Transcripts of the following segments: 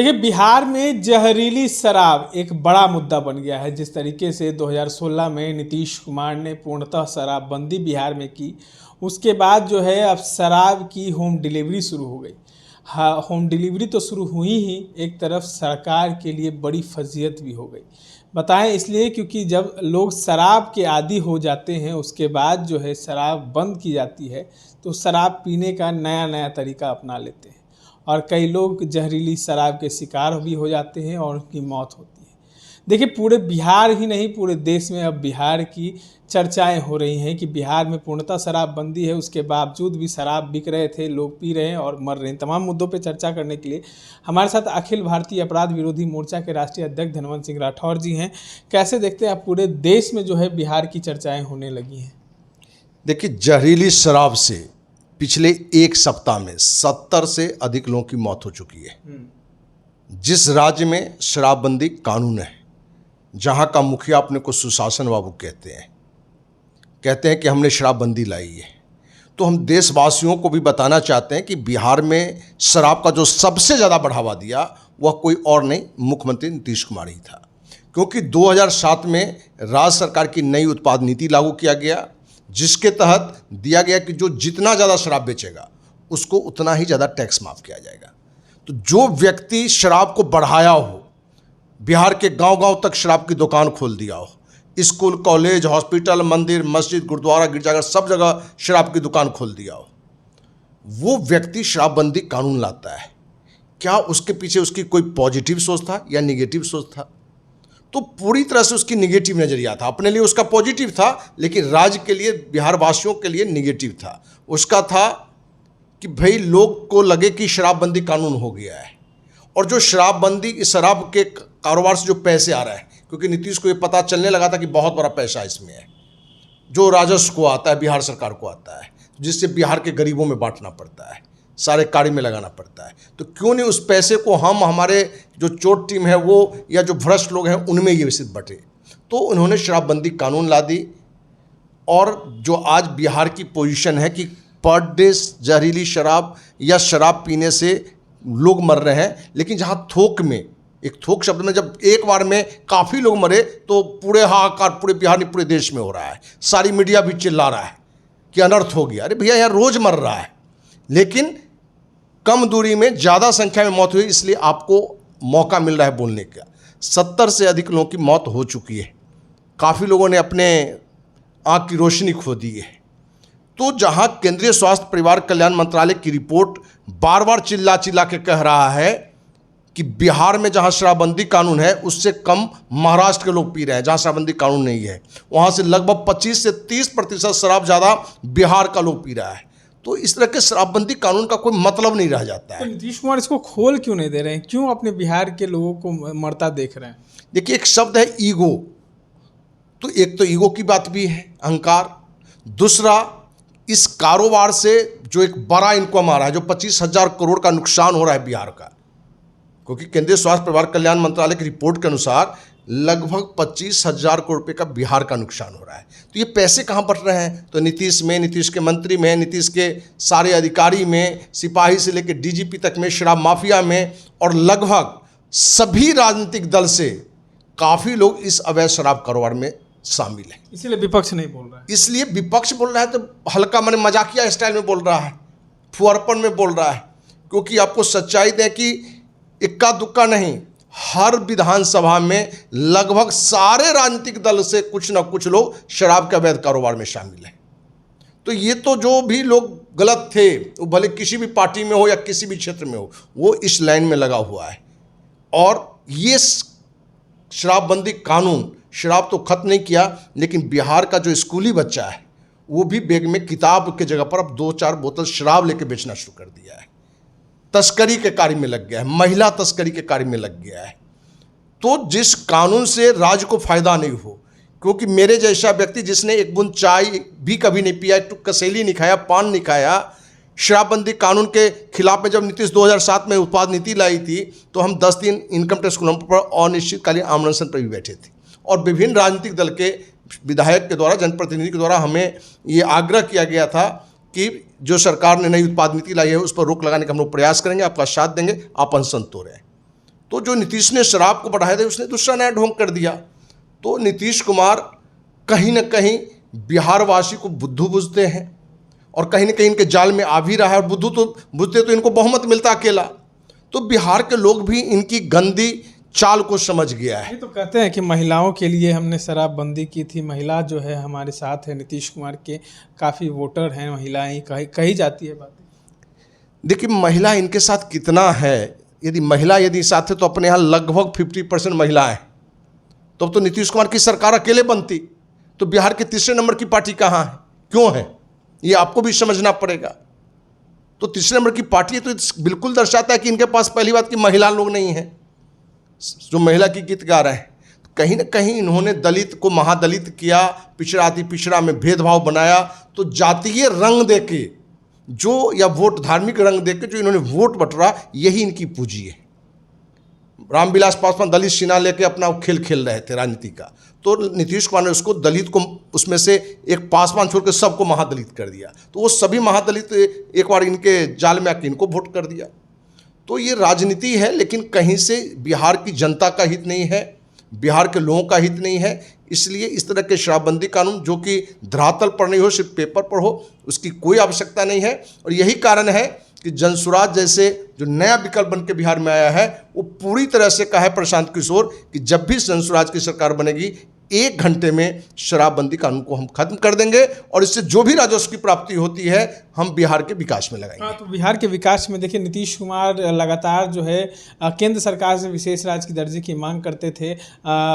देखिए, बिहार में जहरीली शराब एक बड़ा मुद्दा बन गया है। जिस तरीके से 2016 में नीतीश कुमार ने पूर्णतः शराबबंदी बिहार में की, उसके बाद जो है अब शराब की होम डिलीवरी शुरू हो गई। हाँ, होम डिलीवरी तो शुरू हुई ही, एक तरफ सरकार के लिए बड़ी फजीहत भी हो गई। बताएं इसलिए क्योंकि जब लोग शराब के आदी हो जाते हैं, उसके बाद जो है शराब बंद की जाती है, तो शराब पीने का नया नया तरीका अपना लेते हैं और कई लोग जहरीली शराब के शिकार भी हो जाते हैं और उनकी मौत होती है। देखिए, पूरे बिहार ही नहीं, पूरे देश में अब बिहार की चर्चाएं हो रही हैं कि बिहार में पूर्णतः शराबबंदी है, उसके बावजूद भी शराब बिक रहे थे, लोग पी रहे हैं और मर रहे हैं। तमाम मुद्दों पर चर्चा करने के लिए हमारे साथ अखिल भारतीय अपराध विरोधी मोर्चा के राष्ट्रीय अध्यक्ष धनवंत सिंह राठौर जी हैं। कैसे देखते हैं आप, पूरे देश में जो है बिहार की चर्चाएँ होने लगी हैं? देखिए, जहरीली शराब से पिछले एक सप्ताह में 70 से अधिक लोगों की मौत हो चुकी है। जिस राज्य में शराबबंदी कानून है, जहां का मुखिया अपने को सुशासन बाबू कहते हैं कि हमने शराबबंदी लाई है, तो हम देशवासियों को भी बताना चाहते हैं कि बिहार में शराब का जो सबसे ज़्यादा बढ़ावा दिया वह कोई और नहीं, मुख्यमंत्री नीतीश कुमार ही था। क्योंकि 2007 में राज्य सरकार की नई उत्पाद नीति लागू किया गया, जिसके तहत दिया गया कि जो जितना ज़्यादा शराब बेचेगा उसको उतना ही ज़्यादा टैक्स माफ़ किया जाएगा। तो जो व्यक्ति शराब को बढ़ाया हो, बिहार के गांव-गांव तक शराब की दुकान खोल दिया हो, स्कूल, कॉलेज, हॉस्पिटल, मंदिर, मस्जिद, गुरुद्वारा, गिरजाघर, सब जगह शराब की दुकान खोल दिया हो, वो व्यक्ति शराबबंदी कानून लाता है। क्या उसके पीछे उसकी कोई पॉजिटिव सोच था या निगेटिव सोच था? तो पूरी तरह से उसकी निगेटिव नज़रिया था। अपने लिए उसका पॉजिटिव था, लेकिन राज्य के लिए, बिहार वासियों के लिए निगेटिव था। उसका था कि भाई लोग को लगे कि शराबबंदी कानून हो गया है, और जो शराबबंदी, शराब के कारोबार से जो पैसे आ रहे हैं, क्योंकि नीतीश को ये पता चलने लगा था कि बहुत बड़ा पैसा इसमें है, जो राजस्व को आता है, बिहार सरकार को आता है, जिससे बिहार के गरीबों में बांटना पड़ता है, सारे कार्य में लगाना पड़ता है। तो क्यों नहीं उस पैसे को हम, हमारे जो चोट टीम है वो, या जो भ्रष्ट लोग हैं उनमें ये विषय बटे। तो उन्होंने शराबबंदी कानून ला दी, और जो आज बिहार की पोजीशन है कि पर डे जहरीली शराब या शराब पीने से लोग मर रहे हैं, लेकिन जहाँ थोक में, एक थोक शब्द में जब एक बार में काफ़ी लोग मरे तो पूरे हाहाकार पूरे बिहार में, पूरे देश में हो रहा है। सारी मीडिया भी चिल्ला रहा है कि अनर्थ हो गया। अरे भैया, यहाँ रोज़ मर रहा है, लेकिन कम दूरी में ज़्यादा संख्या में मौत हुई, इसलिए आपको मौका मिल रहा है बोलने का। 70 से अधिक लोगों की मौत हो चुकी है। काफ़ी लोगों ने अपने आँख की रोशनी खो दी है। तो जहाँ केंद्रीय स्वास्थ्य परिवार कल्याण मंत्रालय की रिपोर्ट बार बार चिल्ला चिल्ला के कह रहा है कि बिहार में जहाँ शराबबंदी कानून है उससे कम महाराष्ट्र के लोग पी रहे हैं, जहाँ शराबबंदी कानून नहीं है, वहाँ से लगभग 25 से 30% शराब ज़्यादा बिहार का लोग पी रहा है। तो इस तरह के शराबबंदी कानून का कोई मतलब नहीं रह जाता है। तो नीतीश कुमार इसको खोल क्यों नहीं दे रहे हैं? क्यों अपने बिहार के लोगों को मरता देख रहे हैं? देखिए, एक शब्द है ईगो। तो एक तो ईगो की बात भी है, अहंकार। दूसरा, इस कारोबार से जो एक बड़ा इनकम आ रहा है, जो 25,000 करोड़ का नुकसान हो रहा है बिहार का, क्योंकि केंद्रीय स्वास्थ्य परिवार कल्याण मंत्रालय की रिपोर्ट के अनुसार लगभग 25,000 करोड़ रुपये का बिहार का नुकसान हो रहा है। तो ये पैसे कहाँ बट रहे हैं? तो नीतीश में, नीतीश के मंत्री में, नीतीश के सारे अधिकारी में, सिपाही से लेकर डीजीपी तक में, शराब माफिया में, और लगभग सभी राजनीतिक दल से काफ़ी लोग इस अवैध शराब कारोबार में शामिल हैं। इसीलिए विपक्ष नहीं बोल रहा है। इसलिए विपक्ष बोल रहा है तो हल्का, मैंने मजाकिया स्टाइल में बोल रहा है, फुहरपन में बोल रहा है। क्योंकि आपको सच्चाई दें कि इक्का दुक्का नहीं, हर विधानसभा में लगभग सारे राजनीतिक दल से कुछ ना कुछ लोग शराब के अवैध कारोबार में शामिल हैं। तो ये तो जो भी लोग गलत थे, वो भले किसी भी पार्टी में हो या किसी भी क्षेत्र में हो, वो इस लाइन में लगा हुआ है। और ये शराबबंदी कानून शराब तो खत्म नहीं किया, लेकिन बिहार का जो स्कूली बच्चा है वो भी बैग में किताब के जगह पर अब 2-4 बोतल शराब लेके बेचना शुरू कर दिया है। तस्करी के कार्य में लग गया है, महिला तस्करी के कार्य में लग गया है। तो जिस कानून से राज्य को फायदा नहीं हो, क्योंकि मेरे जैसा व्यक्ति जिसने एक बूंद चाय भी कभी नहीं पिया, एक टुक कसेली नहीं खाया, पान नहीं खाया, शराबबंदी कानून के खिलाफ में जब नीतीश 2007 में उत्पाद नीति लाई थी, तो हम 10 दिन इनकम टैक्स कानून पर अनिश्चितकालीन आमरण पर भी बैठे थे, और विभिन्न राजनीतिक दल के विधायक के द्वारा, जनप्रतिनिधि के द्वारा हमें ये आग्रह किया गया था कि जो सरकार ने नई उत्पाद नीति लाई है उस पर रोक लगाने का हम लोग प्रयास करेंगे, आपका साथ देंगे, आप अनशन तोड़ें। तो जो नीतीश ने शराब को बढ़ाया था उसने दूसरा नया ढोंग कर दिया। तो नीतीश कुमार कहीं ना कहीं बिहारवासी को बुद्धू बुझते हैं और कहीं ना कहीं इनके जाल में आ भी रहा है। और बुद्धू तो बुझते तो इनको बहुमत मिलता अकेला। तो बिहार के लोग भी इनकी गंदी चाल को समझ गया है। ये तो कहते हैं कि महिलाओं के लिए हमने शराबबंदी की थी, महिला जो है हमारे साथ है, नीतीश कुमार के काफ़ी वोटर हैं महिलाएं, कही जाती है बात। देखिए महिला इनके साथ कितना है, यदि महिला यदि साथ है तो अपने यहाँ लगभग 50% महिला है। तो नीतीश कुमार की सरकार अकेले बनती तो बिहार के तीसरे नंबर की पार्टी कहाँ है, क्यों है, ये आपको भी समझना पड़ेगा। तो तीसरे नंबर की पार्टी है तो बिल्कुल दर्शाता है कि इनके पास पहली बात कि महिला लोग नहीं हैं जो महिला की गीत गा रहे हैं। कहीं ना कहीं इन्होंने दलित को महादलित किया, पिछड़ा अति पिछड़ा में भेदभाव बनाया। तो जातीय रंग देके जो या वोट धार्मिक रंग देके जो इन्होंने वोट बटोरा, यही इनकी पूंजी है। रामविलास पासवान दलित सीना लेके अपना खेल खेल रहे थे राजनीति का, तो नीतीश कुमार ने उसको दलित को उसमें से एक पासवान छोड़ के सबको महादलित कर दिया। तो वो सभी महादलित एक बार इनके जाल में आके इनको वोट कर दिया। तो ये राजनीति है, लेकिन कहीं से बिहार की जनता का हित नहीं है, बिहार के लोगों का हित नहीं है। इसलिए इस तरह के शराबबंदी कानून जो कि धरातल पर नहीं हो, सिर्फ पेपर पर हो, उसकी कोई आवश्यकता नहीं है। और यही कारण है कि जनसुराज जैसे जो नया विकल्प बन के बिहार में आया है, वो पूरी तरह से कहा है प्रशांत किशोर कि जब भी जनसुराज की सरकार बनेगी 1 घंटे में शराबबंदी कानून को हम खत्म कर देंगे और इससे जो भी राजस्व की प्राप्ति होती है हम बिहार के विकास में लगाएंगे। हाँ, तो बिहार के विकास में देखिए नीतीश कुमार लगातार जो है केंद्र सरकार से विशेष राज्य की दर्जे की मांग करते थे,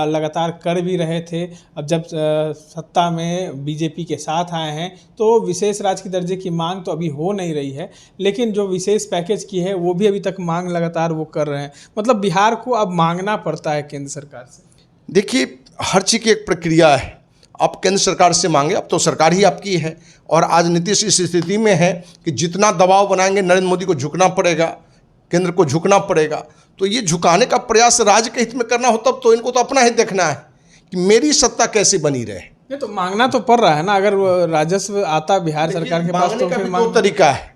लगातार कर भी रहे थे। अब जब सत्ता में बीजेपी के साथ आए हैं तो विशेष राज्य की दर्जे की मांग तो अभी हो नहीं रही है, लेकिन जो विशेष पैकेज की है वो भी अभी तक मांग लगातार वो कर रहे हैं। मतलब बिहार को अब मांगना पड़ता है केंद्र सरकार से। देखिए हर चीज़ की एक प्रक्रिया है। आप केंद्र सरकार से मांगे, अब तो सरकार ही आपकी है। और आज नीतीश इस स्थिति में है कि जितना दबाव बनाएंगे नरेंद्र मोदी को झुकना पड़ेगा, केंद्र को झुकना पड़ेगा। तो ये झुकाने का प्रयास राज्य के हित में करना हो तब तो इनको तो अपना हित देखना है कि मेरी सत्ता कैसे बनी रहे। ये तो मांगना तो पड़ रहा है ना, अगर राजस्व आता बिहार सरकार के पास तो फिर दो तरीका है।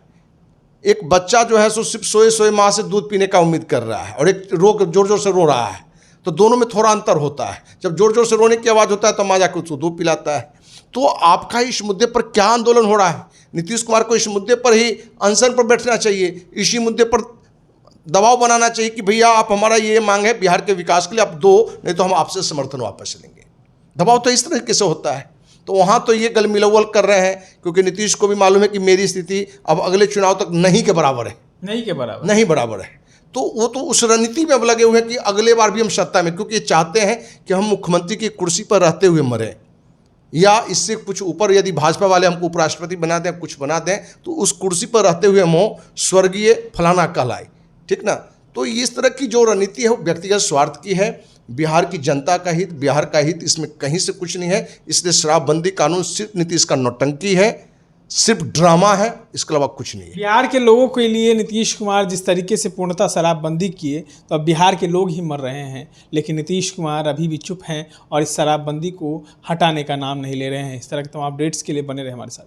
एक बच्चा जो है सो सिर्फ सोए माँ से दूध पीने का उम्मीद कर रहा है और एक जोर जोर से रो रहा है, तो दोनों में थोड़ा अंतर होता है। जब जोर जोर से रोने की आवाज़ होता है तो माँ जाकर उसको दूध पिलाता है। तो आपका इस मुद्दे पर क्या आंदोलन हो रहा है? नीतीश कुमार को इस मुद्दे पर ही अनशन पर बैठना चाहिए, इसी मुद्दे पर दबाव बनाना चाहिए कि भैया आप हमारा ये मांग है बिहार के विकास के लिए आप दो, नहीं तो हम आपसे समर्थन वापस लेंगे। दबाव तो इस तरीके से होता है। तो वहाँ तो ये गलमिलवल कर रहे हैं क्योंकि नीतीश को भी मालूम है कि मेरी स्थिति अब अगले चुनाव तक नहीं के बराबर है, नहीं बराबर है। तो वो तो उस रणनीति में अब लगे हुए हैं कि अगले बार भी हम सत्ता में, क्योंकि ये चाहते हैं कि हम मुख्यमंत्री की कुर्सी पर रहते हुए मरें या इससे कुछ ऊपर, यदि भाजपा वाले हमको उपराष्ट्रपति बना दें, कुछ बना दें, तो उस कुर्सी पर रहते हुए हम स्वर्गीय फलाना कहलाए, ठीक ना। तो इस तरह की जो रणनीति है वो व्यक्तिगत स्वार्थ की है। बिहार की जनता का हित, बिहार का हित इसमें कहीं से कुछ नहीं है। इसलिए शराबबंदी कानून सिर्फ नीतीश का नौटंकी है, सिर्फ ड्रामा है, इसके अलावा कुछ नहीं है। बिहार के लोगों के लिए नीतीश कुमार जिस तरीके से पूर्णतः शराबबंदी किए तो अब बिहार के लोग ही मर रहे हैं, लेकिन नीतीश कुमार अभी भी चुप हैं और इस शराबबंदी को हटाने का नाम नहीं ले रहे हैं। इस तरह के तमाम अपडेट्स के लिए बने रहे हमारे साथ।